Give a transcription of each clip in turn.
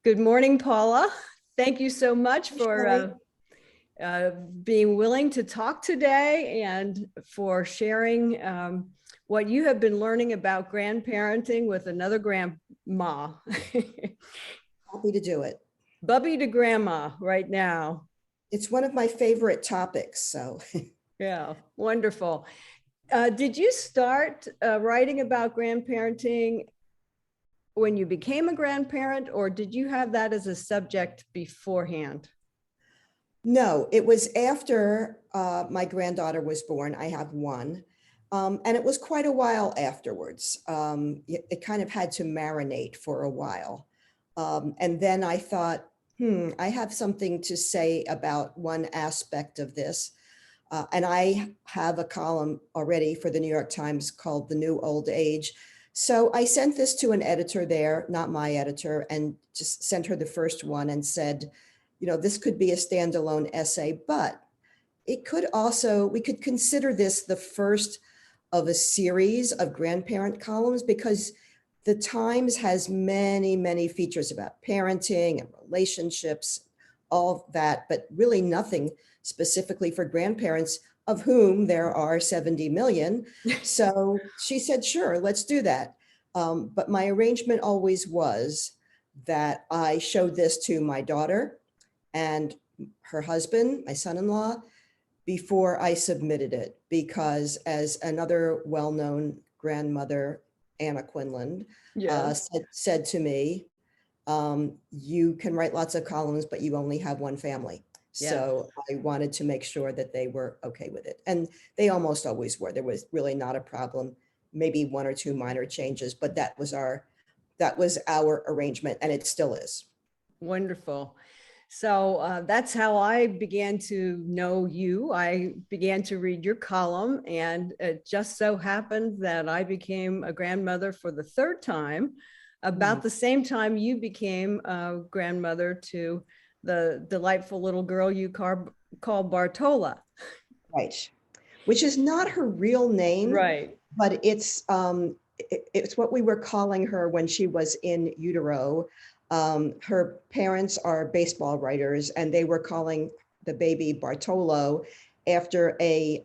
Good morning, Paula. Thank you so much for being willing to talk today and for sharing what you have been learning about grandparenting with another grandma. Happy to do it. Bubby to grandma right now. It's one of my favorite topics, so. Yeah, wonderful. Did you start writing about grandparenting when you became a grandparent, or did you have that as a subject beforehand? No, it was after my granddaughter was born. I have one. And it was quite a while afterwards. It kind of had to marinate for a while. And then I thought, I have something to say about one aspect of this. And I have a column already for the New York Times called The New Old Age. So I sent this to an editor there, not my editor, and just sent her the first one and said, this could be a standalone essay, but it could also, we could consider this the first of a series of grandparent columns, because the Times has many, many features about parenting and relationships, all that, but really nothing specifically for grandparents, of whom there are 70 million. So she said, sure, let's do that. But my arrangement always was that I showed this to my daughter and her husband, my son-in-law, before I submitted it, because as another well-known grandmother, Anna Quinlan, said to me, you can write lots of columns, but you only have one family. Yeah. So I wanted to make sure that they were okay with it. And they almost always were. There was really not a problem, maybe one or two minor changes, but that was our arrangement, and it still is. Wonderful. So that's how I began to know you. I began to read your column, and it just so happened that I became a grandmother for the third time, about the same time you became a grandmother to the delightful little girl you call Bartola. Right, which is not her real name, right? But it's what we were calling her when she was in utero. Her parents are baseball writers, and they were calling the baby Bartolo after a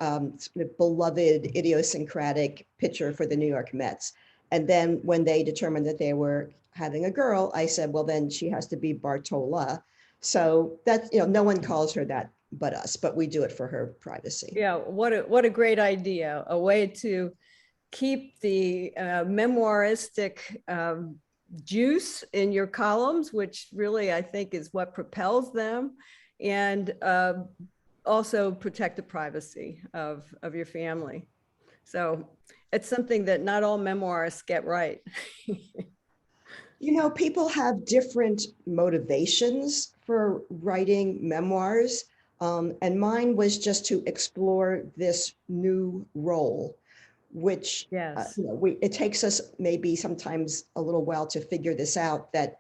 beloved idiosyncratic pitcher for the New York Mets. And then when they determined that they were having a girl, I said, well, then she has to be Bartola. So that's, no one calls her that but us, but we do it for her privacy. Yeah, what a great idea. A way to keep the memoiristic juice in your columns, which really I think is what propels them, and also protect the privacy of your family. So it's something that not all memoirists get right. People have different motivations for writing memoirs, and mine was just to explore this new role, which yes. It takes us maybe sometimes a little while to figure this out, that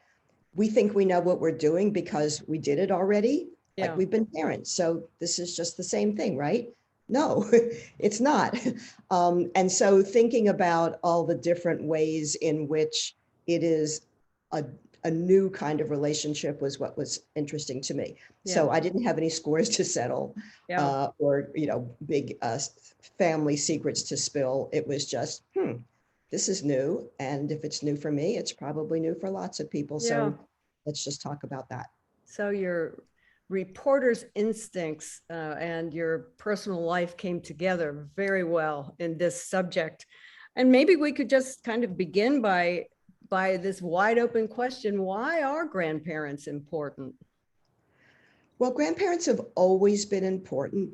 we think we know what we're doing because we did it already. Yeah. Like we've been parents. So this is just the same thing, right? No, it's not. And so thinking about all the different ways in which it is a new kind of relationship was what was interesting to me. Yeah. So I didn't have any scores to settle, or big family secrets to spill. It was just, this is new. And if it's new for me, it's probably new for lots of people. Yeah. So let's just talk about that. So your reporter's instincts and your personal life came together very well in this subject. And maybe we could just kind of begin by this wide open question: why are grandparents important? Well, grandparents have always been important,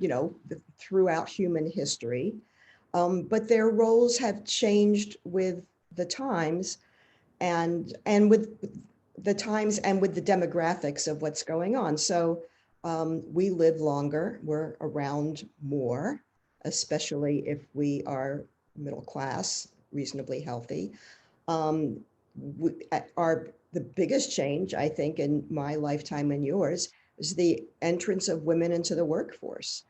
throughout human history, but their roles have changed with the times, and with the times and with the demographics of what's going on. So we live longer, we're around more, especially if we are middle class, reasonably healthy. The biggest change, I think, in my lifetime and yours is the entrance of women into the workforce,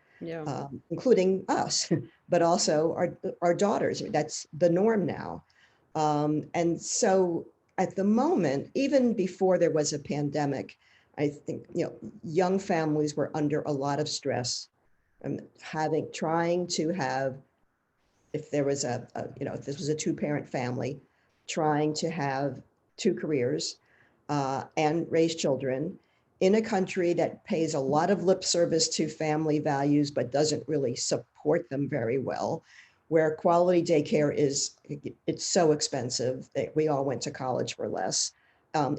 including us, but also our daughters. That's the norm now. And so at the moment, even before there was a pandemic, I think, young families were under a lot of stress and trying to have, if there was if this was a two-parent family, trying to have two careers and raise children in a country that pays a lot of lip service to family values, but doesn't really support them very well, where quality daycare it's so expensive that we all went to college for less,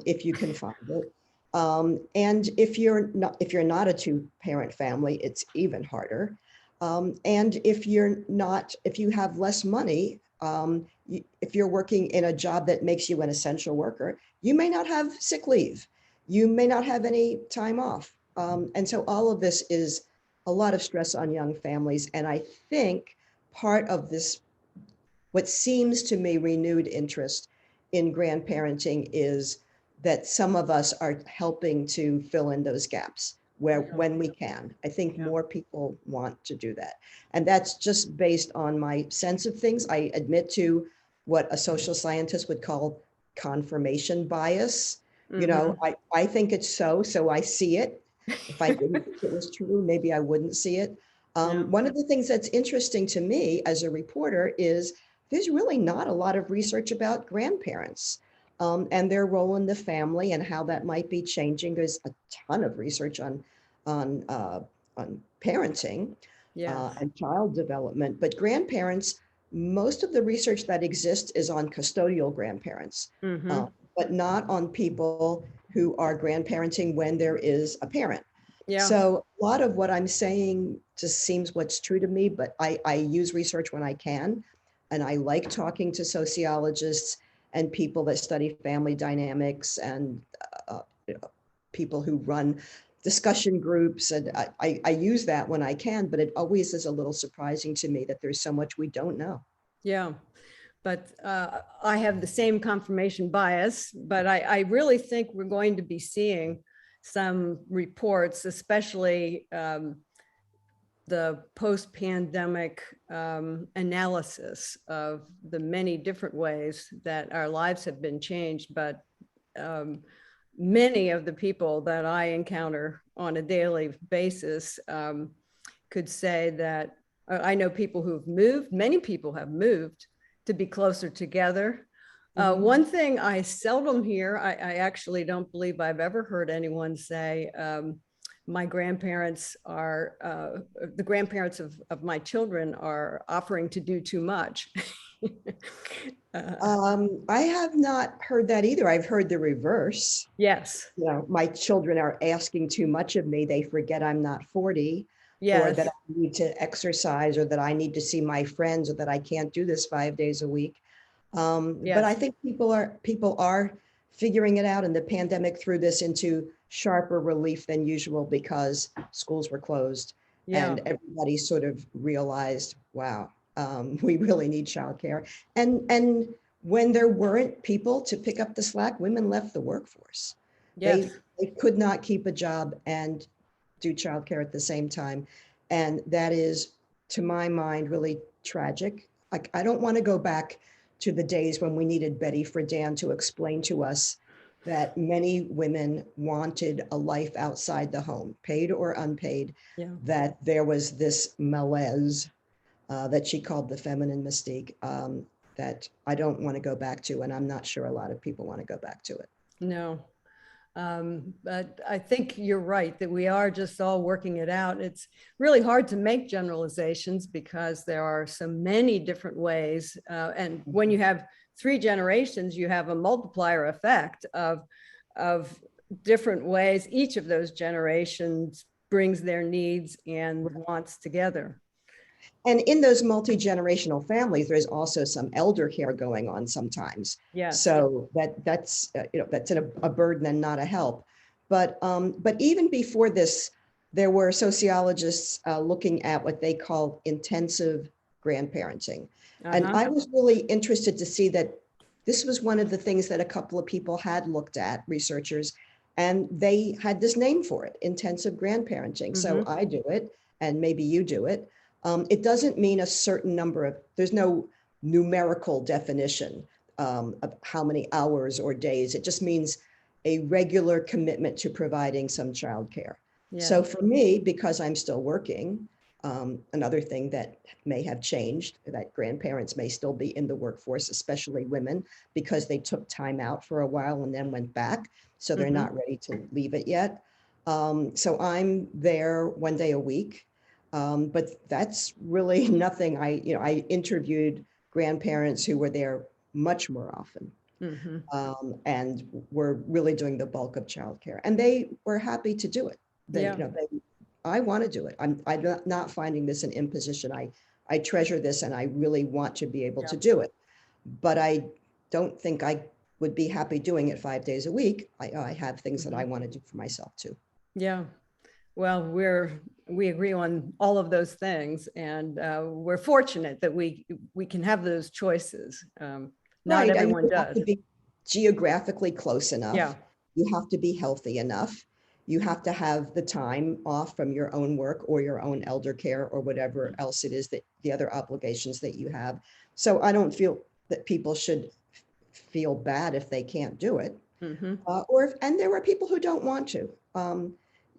if you can find it. And if you're not a two-parent family, it's even harder. And if you have less money, if you're working in a job that makes you an essential worker, you may not have sick leave. You may not have any time off. And so all of this is a lot of stress on young families. And I think part of this, what seems to me renewed interest in grandparenting, is that some of us are helping to fill in those gaps when we can. I think more people want to do that. And that's just based on my sense of things. I admit to what a social scientist would call confirmation bias. I think it's so I see it. If I didn't think it was true, maybe I wouldn't see it. One of the things that's interesting to me as a reporter is there's really not a lot of research about grandparents and their role in the family and how that might be changing. There's a ton of research on parenting and child development, but grandparents, most of the research that exists is on custodial grandparents, but not on people who are grandparenting when there is a parent. So a lot of what I'm saying just seems what's true to me, but I use research when I can. And I like talking to sociologists and people that study family dynamics and people who run discussion groups. And I use that when I can, but it always is a little surprising to me that there's so much we don't know. Yeah. But I have the same confirmation bias, but I really think we're going to be seeing some reports, especially the post-pandemic analysis of the many different ways that our lives have been changed. But many of the people that I encounter on a daily basis could say that I know people who've moved, many people have moved to be closer together. One thing I seldom hear, I actually don't believe I've ever heard anyone say, my grandparents are, the grandparents of my children are offering to do too much. I have not heard that either. I've heard the reverse. Yes. My children are asking too much of me. They forget I'm not 40. Yes. Or that I need to exercise, or that I need to see my friends, or that I can't do this 5 days a week. But I think people are figuring it out, and the pandemic threw this into sharper relief than usual because schools were closed and everybody sort of realized, wow, we really need childcare. And when there weren't people to pick up the slack, women left the workforce. They could not keep a job and do childcare at the same time. And that is, to my mind, really tragic. Like, I don't want to go back to the days when we needed Betty Friedan to explain to us that many women wanted a life outside the home, paid or unpaid, that there was this malaise that she called the feminine mystique that I don't want to go back to. And I'm not sure a lot of people want to go back to it. No. But I think you're right that we are just all working it out. It's really hard to make generalizations because there are so many different ways. And when you have 3 generations, you have a multiplier effect of different ways. Each of those generations brings their needs and wants together. And in those multi-generational families, there's also some elder care going on sometimes. So that's a burden and not a help. But even before this, there were sociologists looking at what they call intensive grandparenting. And I was really interested to see that this was one of the things that a couple of people had looked at, researchers, and they had this name for it, intensive grandparenting. So I do it, and maybe you do it. It doesn't mean a certain number of, there's no numerical definition how many hours or days. It just means a regular commitment to providing some childcare. Yeah. So for me, because I'm still working, another thing that may have changed, that grandparents may still be in the workforce, especially women, because they took time out for a while and then went back. So they're not ready to leave it yet. So I'm there one day a week. But that's really nothing. I interviewed grandparents who were there much more often. And were really doing the bulk of childcare, and they were happy to do it. I want to do it. I'm not finding this an imposition. I treasure this, and I really want to be able to do it. But I don't think I would be happy doing it 5 days a week. I have things that I want to do for myself too. Yeah. Well, we agree on all of those things, and we're fortunate that we can have those choices. Not everyone does. Have to be geographically close enough. Yeah. You have to be healthy enough. You have to have the time off from your own work or your own elder care or whatever else it is, that the other obligations that you have. So I don't feel that people should feel bad if they can't do it. And there were people who don't want to.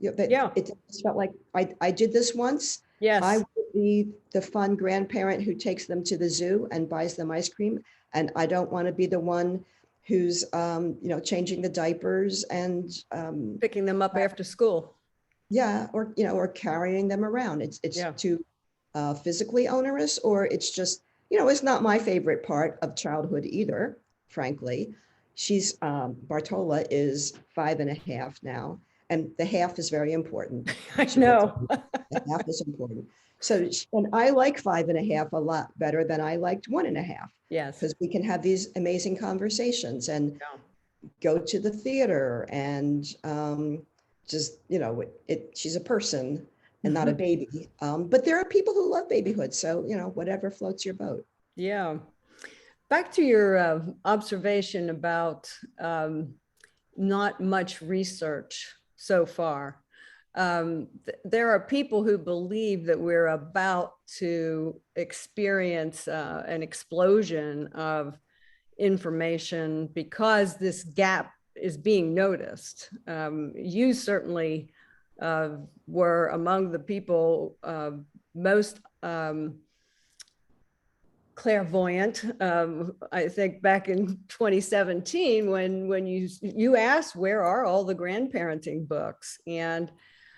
It felt like I did this once. Yes. I would be the fun grandparent who takes them to the zoo and buys them ice cream. And I don't want to be the one who's, changing the diapers and picking them up after school. Yeah. Or carrying them around. It's too physically onerous, or it's just, it's not my favorite part of childhood either, frankly. She's, Bartola is 5.5 now. And the half is very important. I know. The half is important. So, and I like 5.5 a lot better than I liked 1.5. Yes. Because we can have these amazing conversations and go to the theater and just, she's a person and not a baby. But there are people who love babyhood. So, whatever floats your boat. Yeah. Back to your observation about not much research so far. There are people who believe that we're about to experience an explosion of information because this gap is being noticed. You certainly were among the people most clairvoyant. I think back in 2017 when you asked, where are all the grandparenting books? And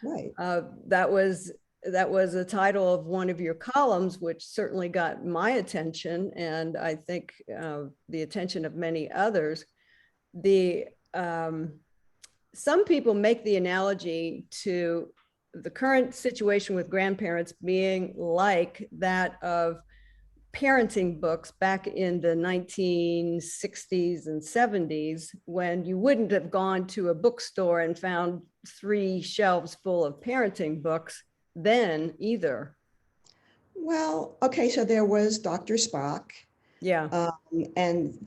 that was a title of one of your columns, which certainly got my attention, and I think the attention of many others. Some people make the analogy to the current situation with grandparents being like that of parenting books back in the 1960s and 70s, when you wouldn't have gone to a bookstore and found 3 shelves full of parenting books then either. Well, okay, so there was Dr. Spock. Yeah. And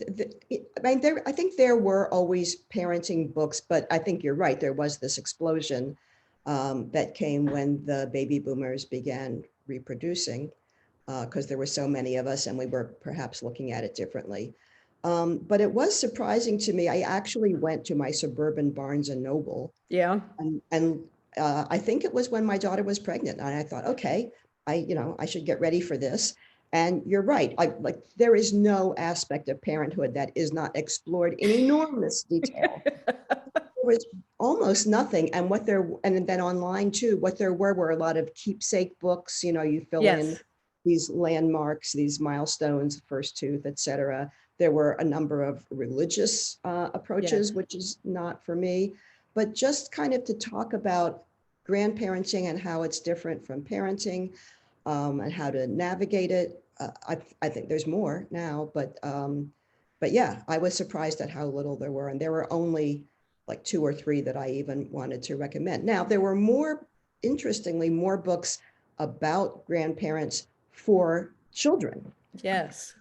I think there were always parenting books, but I think you're right. There was this explosion that came when the baby boomers began reproducing. Because there were so many of us and we were perhaps looking at it differently. But it was surprising to me. I actually went to my suburban Barnes and Noble. Yeah. And I think it was when my daughter was pregnant. And I thought, okay, I should get ready for this. And you're right. There is no aspect of parenthood that is not explored in enormous detail. There was almost nothing. And and then online too, what there were a lot of keepsake books, you fill in these landmarks, these milestones, first tooth, et cetera. There were a number of religious approaches, which is not for me, but just kind of to talk about grandparenting and how it's different from parenting and how to navigate it. I think there's more now, but yeah, I was surprised at how little there were. And there were only like 2 or 3 that I even wanted to recommend. Now, there were interestingly, more books about grandparents for children. Yes.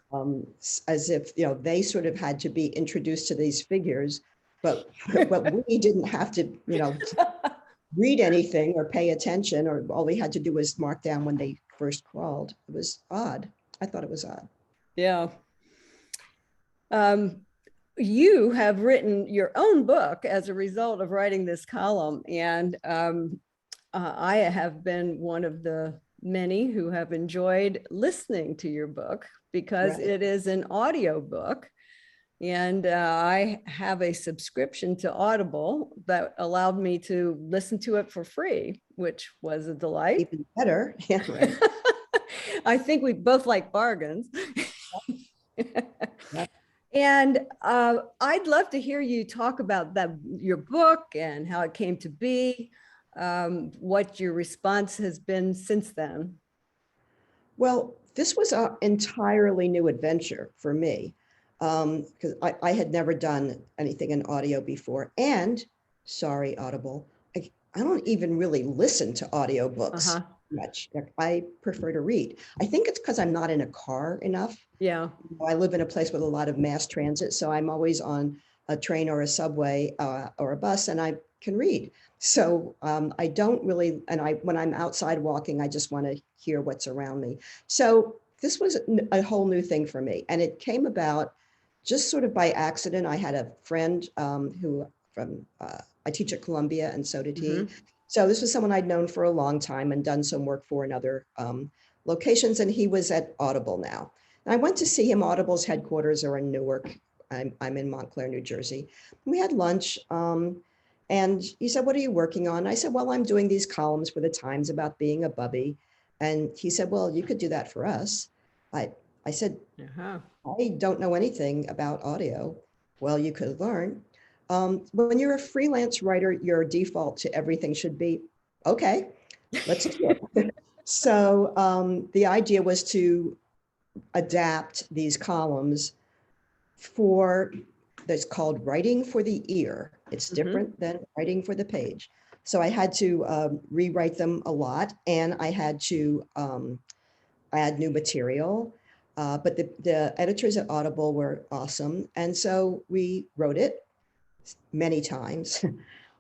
As if, they sort of had to be introduced to these figures, but we didn't have to, read anything or pay attention, or all we had to do was mark down when they first crawled. It was odd. I thought it was odd. Yeah. Um, you have written your own book as a result of writing this column. And I have been one of the many who have enjoyed listening to your book because Right. it is an audio book. And I have a subscription to Audible that allowed me to listen to it for free, which was a delight. Even better. Yeah, right. I think we both like bargains. Yeah. And I'd love to hear you talk about that, your book and how it came to be, what your response has been since then. Well, this was an entirely new adventure for me because I had never done anything in audio before. And sorry, Audible, I don't even really listen to audiobooks Uh-huh. much. I prefer to read. I think it's because I'm not in a car enough. Yeah. I live in a place with a lot of mass transit, so I'm always on a train or a subway or a bus, and I can read. So I don't really, and when I'm outside walking, I just want to hear what's around me. So this was a whole new thing for me, and it came about just sort of by accident. I had a friend who I teach at Columbia, and so did he. Mm-hmm. So this was someone I'd known for a long time and done some work for in other locations, and he was at Audible now. I went to see him. Audible's headquarters are in Newark. I'm in Montclair, New Jersey. We had lunch, and he said, "What are you working on?" I said, "Well, I'm doing these columns for the Times about being a bubby." And he said, "Well, you could do that for us." I, I said, Uh-huh. "I don't know anything about audio." "Well, you could learn. When you're a freelance writer, your default to everything should be, okay, let's do it." So the idea was to adapt these columns for that's called writing for the ear. It's Mm-hmm. different than writing for the page. So I had to rewrite them a lot, and I had to add new material. But the editors at Audible were awesome. And so we wrote it many times.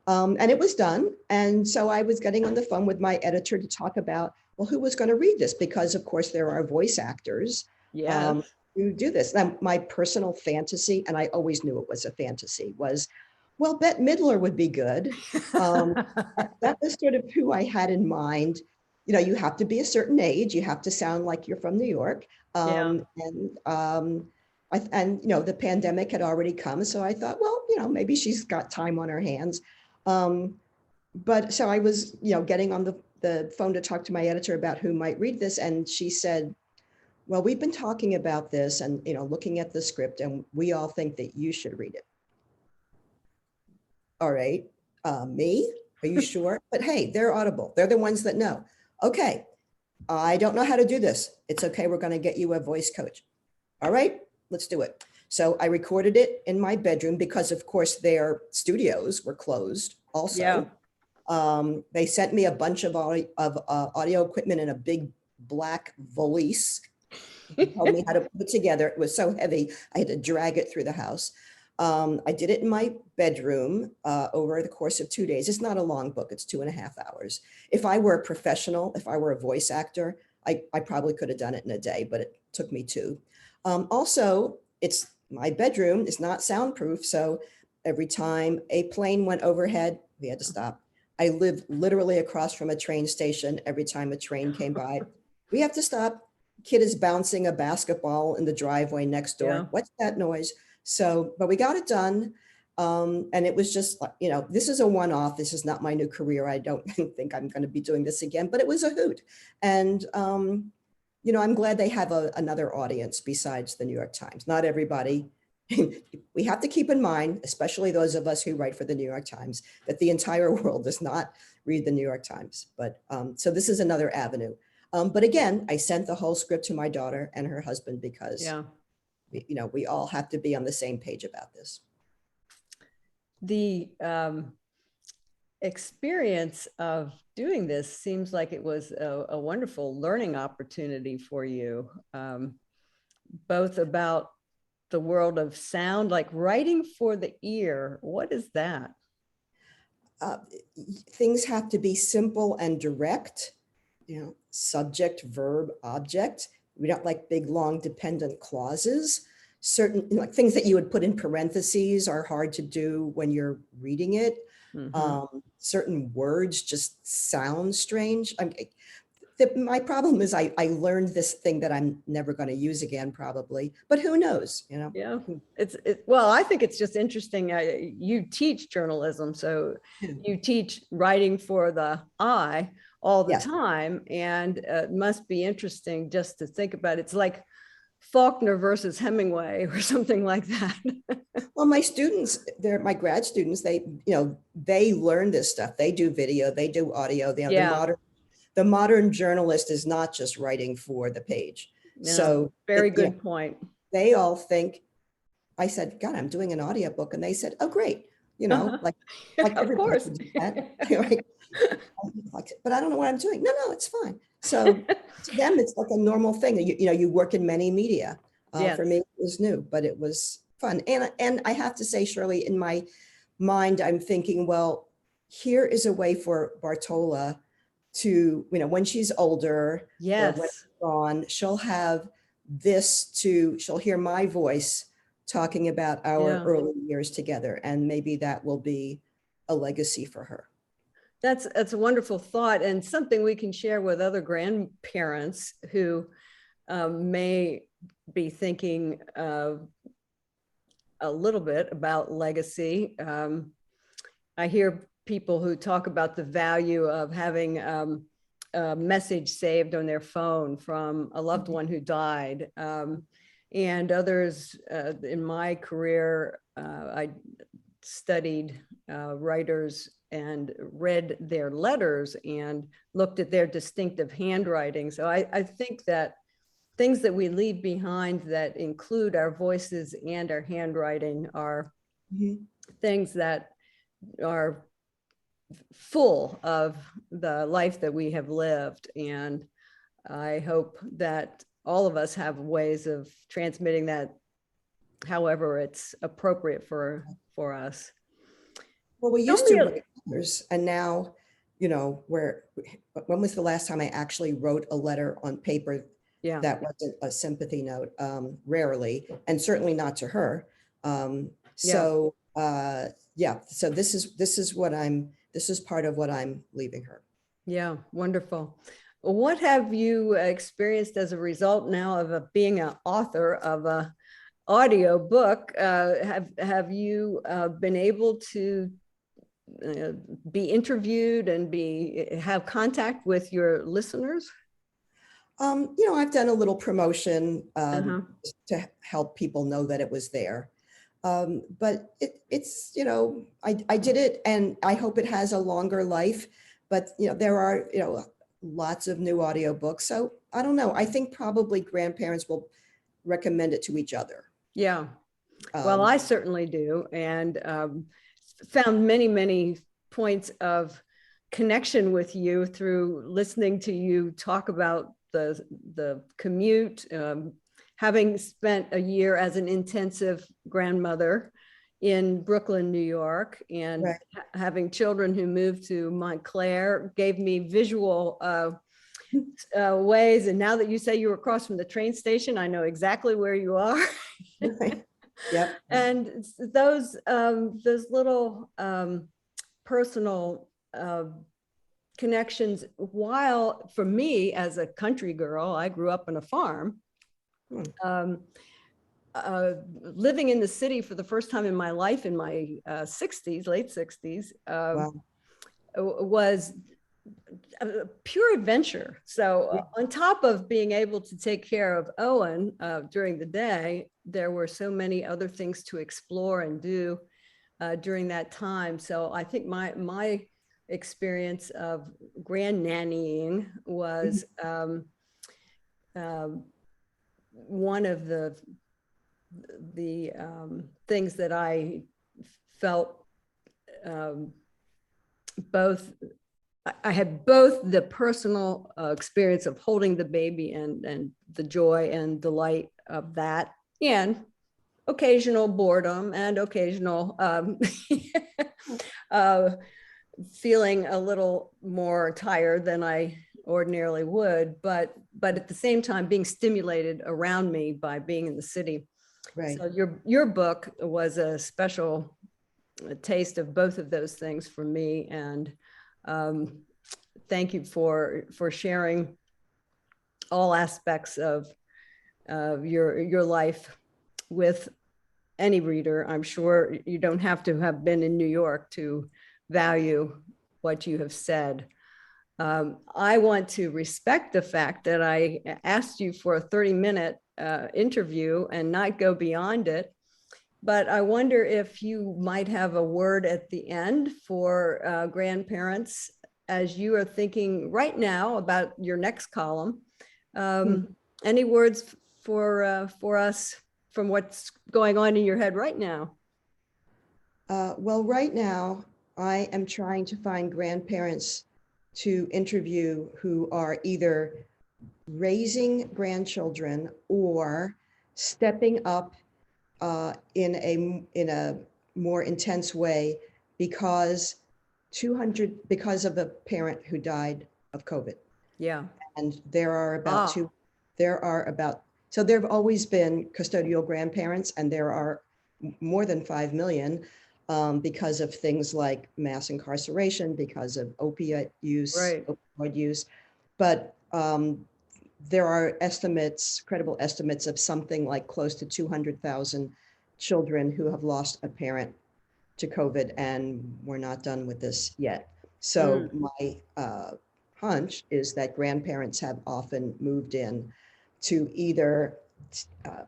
And it was done. And so I was getting on the phone with my editor to talk about, well, who was going to read this? Because, of course, there are voice actors Yes. who do this. Now, my personal fantasy, and I always knew it was a fantasy, was, well, Bette Midler would be good. Um, that was sort of who I had in mind. You know, you have to be a certain age. You have to sound like you're from New York. Yeah. And you know, the pandemic had already come. So I thought, well, you know, maybe she's got time on her hands. But so I was, you know, getting on the phone to talk to my editor about who might read this. And she said, well, we've been talking about this and, you know, looking at the script, and we all think that you should read it. All right. Me? Are you sure? But hey, they're Audible. They're the ones that know. Okay. I don't know how to do this. It's okay. We're going to get you a voice coach. All right, let's do it. So I recorded it in my bedroom because, of course, their studios were closed also. Yeah. They sent me a bunch of audio equipment in a big black valise. They told me how to put it together. It was so heavy, I had to drag it through the house. I did it in my bedroom over the course of 2 days. It's not a long book. It's 2.5 hours. If I were a professional, if I were a voice actor, I probably could have done it in a day, but it took me 2. Also, it's my bedroom. It's not soundproof. So every time a plane went overhead, we had to stop. I live literally across from a train station. Every time a train came by, we have to stop. Kid is bouncing a basketball in the driveway next Yeah. door. What's that noise? So, but we got it done. And it was just, you know, this is a one-off. This is not my new career. I don't think I'm going to be doing this again, but it was a hoot. And, you know, I'm glad they have another audience besides the New York Times. Not everybody. We have to keep in mind, especially those of us who write for the New York Times, that the entire world does not read the New York Times. But so this is another avenue. But again, I sent the whole script to my daughter and her husband because, Yeah. you know, we all have to be on the same page about this. The experience of doing this seems like it was a wonderful learning opportunity for you, both about the world of sound, like writing for the ear. What is that? Uh, Things have to be simple and direct, you know, subject, verb, object. We don't like big, long dependent clauses. certain like things that you would put in parentheses are hard to do when you're reading it. Certain words just sound strange. My problem is I learned this thing that I'm never going to use again, probably, but who knows, you know? Yeah, well, I think it's just interesting. You teach journalism, so you teach writing for the eye all the Yes. time, and it must be interesting just to think about. It's like Faulkner versus Hemingway or something like that. Well, my students, they're my grad students, they learn this stuff. They do video, they do audio. The modern journalist is not just writing for the page. So very good point. They all think, I said, God, I'm doing an audiobook. And they said, oh, great. Like of course. would do that. But I don't know what I'm doing. No, it's fine. So to them, it's like a normal thing. You work in many media. Yes. For me, it was new, but it was fun. And I have to say, Shirley, in my mind, I'm thinking, well, here is a way for Bartola to, when she's older, yes, or when she's gone, she'll have she'll hear my voice talking about our early years together. And maybe that will be a legacy for her. That's a wonderful thought, and something we can share with other grandparents who may be thinking a little bit about legacy. I hear people who talk about the value of having a message saved on their phone from a loved one who died. And others in my career, I studied writers and read their letters and looked at their distinctive handwriting. So I think that things that we leave behind that include our voices and our handwriting are things that are full of the life that we have lived. And I hope that all of us have ways of transmitting that however it's appropriate for us. Well, we used to write letters, and now, when was the last time I actually wrote a letter on paper that wasn't a sympathy note? Rarely, and certainly not to her. So this is part of what I'm leaving her. Yeah, wonderful. What have you experienced as a result now of being an author of a audio book? Have you been able to be interviewed and have contact with your listeners? I've done a little promotion to help people know that it was there. But it's, I did it, and I hope it has a longer life, but there are, lots of new audiobooks. So I don't know. I think probably grandparents will recommend it to each other. Yeah. Well, I certainly do. And found many, many points of connection with you through listening to you talk about the commute, having spent a year as an intensive grandmother in Brooklyn, New York, and having children who moved to Montclair gave me visual ways. And now that you say you were across from the train station, I know exactly where you are. Yep. And those little personal connections, while for me as a country girl, I grew up on a farm. Living in the city for the first time in my life in my 60s, late 60s, was a pure adventure. So on top of being able to take care of Owen during the day, there were so many other things to explore and do during that time. So I think my experience of grand nannying was one of the things that I felt I had both the personal experience of holding the baby and the joy and delight of that, and occasional boredom and occasional feeling a little more tired than I ordinarily would, but at the same time being stimulated around me by being in the city. Right. So your book was a special taste of both of those things for me. And thank you for sharing all aspects of your life with any reader. I'm sure you don't have to have been in New York to value what you have said. I want to respect the fact that I asked you for a 30-minute interview and not go beyond it. But I wonder if you might have a word at the end for grandparents as you are thinking right now about your next column. Any words for us from what's going on in your head right now? Well, right now, I am trying to find grandparents to interview who are either raising grandchildren or stepping up in a more intense way because because of a parent who died of COVID. Yeah. And there are about so there have always been custodial grandparents, and there are more than 5 million because of things like mass incarceration, because of opioid use. But there are estimates, credible estimates of something like close to 200,000 children who have lost a parent to COVID, and we're not done with this yet. So my hunch is that grandparents have often moved in to either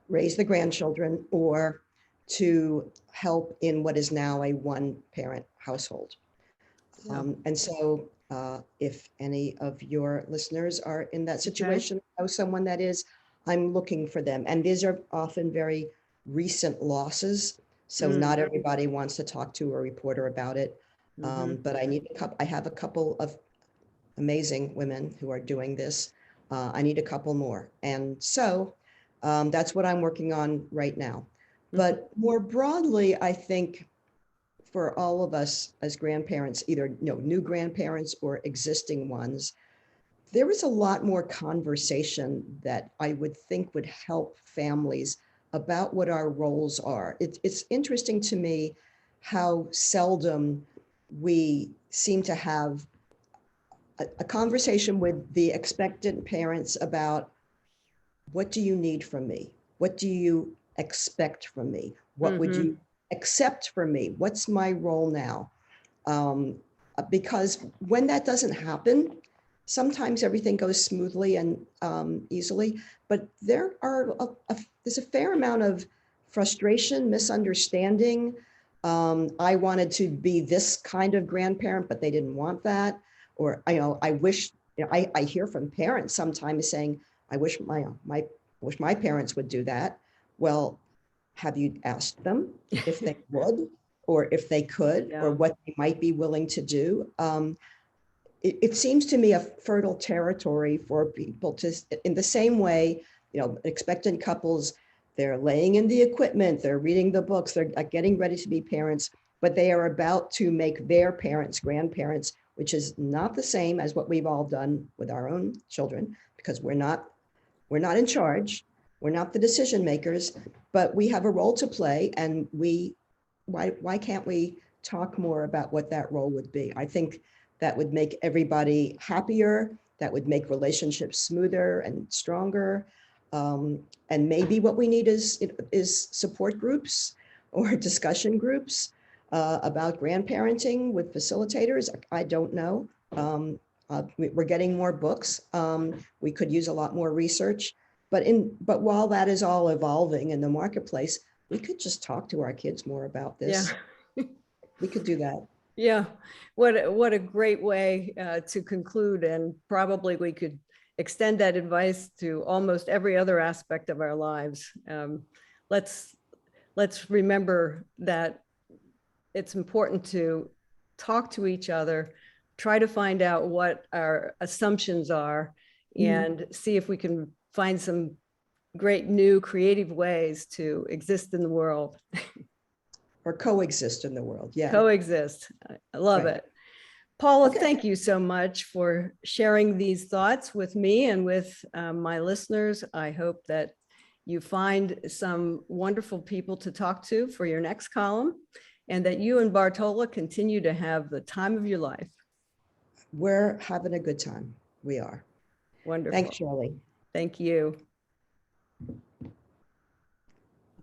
raise the grandchildren or to help in what is now a one-parent household. Yeah. And so if any of your listeners are in that situation, know someone that is, I'm looking for them. And these are often very recent losses. So not everybody wants to talk to a reporter about it. But I have a couple of amazing women who are doing this. I need a couple more. And so that's what I'm working on right now. But more broadly, I think for all of us as grandparents, either new grandparents or existing ones, there is a lot more conversation that I would think would help families about what our roles are. It's interesting to me how seldom we seem to have a conversation with the expectant parents about, what do you need from me? What do you expect from me? What would you accept from me? What's my role now? Because when that doesn't happen, sometimes everything goes smoothly and easily, but there's a fair amount of frustration, misunderstanding. I wanted to be this kind of grandparent, but they didn't want that. Or, I wish, I hear from parents sometimes saying, I wish my parents would do that. Well, have you asked them if they would, or if they could, or what they might be willing to do? It seems to me a fertile territory for people to, in the same way, expectant couples, they're laying in the equipment, they're reading the books, they're getting ready to be parents, but they are about to make their parents grandparents, which is not the same as what we've all done with our own children, because we're not in charge. We're not the decision makers, but we have a role to play. And why can't we talk more about what that role would be? I think that would make everybody happier. That would make relationships smoother and stronger. And maybe what we need is support groups or discussion groups about grandparenting with facilitators. I don't know. We're getting more books. We could use a lot more research. But while that is all evolving in the marketplace, we could just talk to our kids more about this. Yeah. We could do that. Yeah. What a great way to conclude. And probably we could extend that advice to almost every other aspect of our lives. Let's remember that it's important to talk to each other, try to find out what our assumptions are, and see if we can find some great new creative ways to exist in the world. Or coexist in the world. Yeah. Coexist. I love it. Paula, thank you so much for sharing these thoughts with me and with my listeners. I hope that you find some wonderful people to talk to for your next column, and that you and Bartola continue to have the time of your life. We're having a good time. We are. Wonderful. Thanks, Shirley. Thank you.